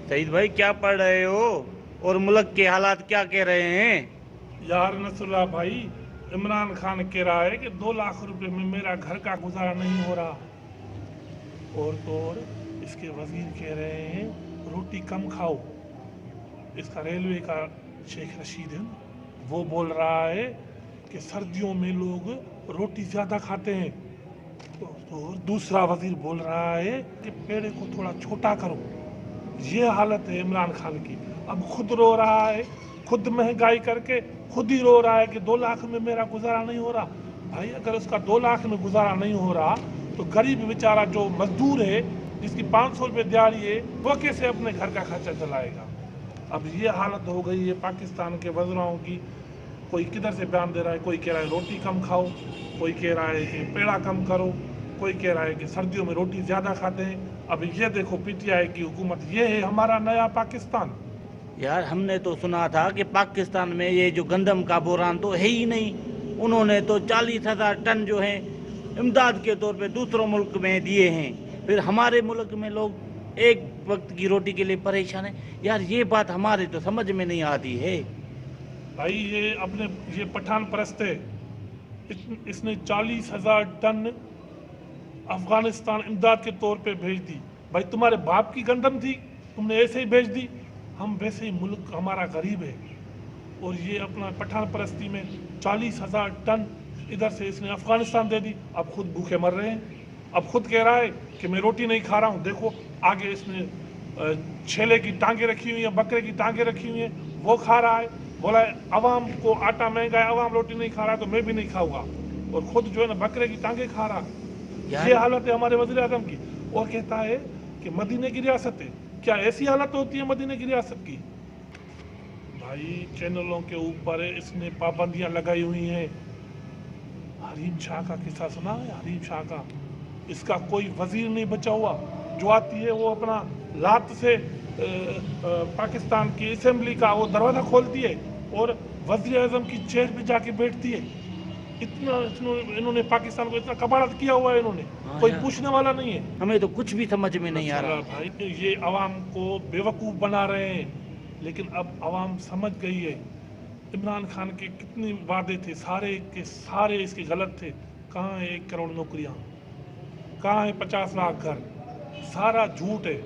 सईद भाई क्या पढ़ रहे हो और मुल्क के हालात क्या कह रहे हैं? यार नसरुल्लाह भाई, इमरान खान कह रहा है कि 2 लाख रुपए में मेरा घर का गुजारा नहीं हो रहा। और तो और इसके वजीर कह रहे हैं रोटी कम खाओ। इसका रेलवे का शेख रशीद है ना, वो बोल रहा है कि सर्दियों में लोग रोटी ज़्यादा खाते हैं। तो दूसरा वजीर बोल रहा है कि पेड़ को थोड़ा छोटा करो। ये हालत है इमरान खान की। अब खुद रो रहा है, खुद महंगाई करके खुद ही रो रहा है कि 2 लाख में मेरा गुजारा नहीं हो रहा। भाई अगर उसका 2 लाख में गुजारा नहीं हो रहा तो गरीब बेचारा जो मजदूर है, जिसकी 500 रुपये दिहाड़ी है, वो कैसे अपने घर का खर्चा चलाएगा। अब ये हालत हो गई है पाकिस्तान के वज़राओं की। कोई किधर से बयान दे रहा है, कोई कह रहा है रोटी कम खाओ, कोई कह रहा है कि पेड़ा कम करो, कोई कह रहा है कि सर्दियों में रोटी ज़्यादा खाते हैं। अब ये देखो पीटीआई की हुकूमत, ये है हमारा नया पाकिस्तान। यार हमने तो सुना था कि पाकिस्तान में ये जो गंदम का बोरान तो है ही नहीं। उन्होंने तो 40,000 टन जो है इमदाद के तौर पे दूसरों मुल्क में दिए हैं, फिर हमारे मुल्क में लोग एक वक्त की रोटी के लिए परेशान है। यार ये बात हमारे तो समझ में नहीं आती है। भाई ये पठान परस्त है। इसने 40,000 टन अफगानिस्तान इमदाद के तौर पे भेज दी। भाई तुम्हारे बाप की गंदम थी, तुमने ऐसे ही भेज दी। हम वैसे ही, मुल्क हमारा गरीब है और ये अपना पठान परस्ती में 40,000 टन इधर से इसने अफगानिस्तान दे दी। अब खुद भूखे मर रहे हैं। अब खुद कह रहा है कि मैं रोटी नहीं खा रहा हूँ। देखो आगे इसने छेले की टांगे रखी हुई हैं, बकरे की टांगे रखी हुई हैं, वो खा रहा है। बोला है अवाम को आटा महंगा है, अवाम रोटी नहीं खा रहा तो मैं भी नहीं खाऊंगा। और खुद जो है ना बकरे की टांगे खा रहा है। यार ये हालत है हमारे वज़ीर आज़म की। और कहता है कि मदीने की रियासत है। क्या ऐसी हालत होती है मदीने की रियासत की? भाई चैनलों के ऊपर इसने पाबंदियां लगाई हुई हैं। हरीम शाह का किस्सा सुना है? हरीम शाह का, इसका कोई वजीर नहीं बचा हुआ। जो आती है वो अपना लात से पाकिस्तान की असेंबली का वो दरवाज़ा खोलती है और वज़ीर आज़म की चेयर पे जाके बैठती है। इन्होंने पाकिस्तान को इतना कबाड़त किया हुआ है इन्होंने, हाँ कोई यार, पूछने वाला नहीं है। हमें तो कुछ भी समझ में नहीं आ नसरुल्लाह रहा। भाई, ये अवाम को बेवकूफ़ बना रहे हैं, लेकिन अब अवाम समझ गई है। इमरान खान के कितने वादे थे, सारे के सारे इसके गलत थे। कहाँ है 1 करोड़ नौकरियाँ, कहाँ है 50 लाख घर, सारा झूठ है।